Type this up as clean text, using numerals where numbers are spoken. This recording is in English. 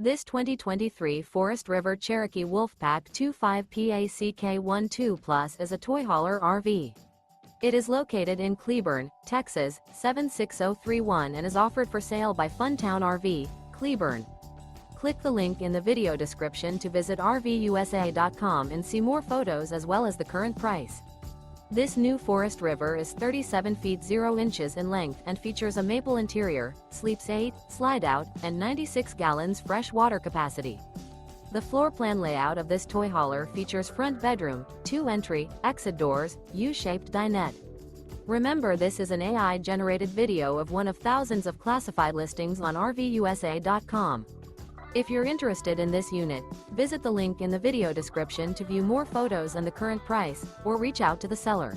This 2023 Forest River Cherokee Wolfpack 25 PACK 12 is a toy hauler RV. It is located in Cleburne, Texas, 76031 and is offered for sale by Funtown RV, Cleburne. Click the link in the video description to visit RVUSA.com and see more photos as well as the current price. This new Forest River is 37 feet 0 inches in length and features a maple interior, sleeps 8, Slideout, and 96 gallons fresh water capacity. The floor plan layout of this toy hauler features front bedroom, 2 entry, exit doors, U-shaped dinette. Remember, this is an AI-generated video of one of thousands of classified listings on RVUSA.com. If you're interested in this unit, visit the link in the video description to view more photos and the current price, or reach out to the seller.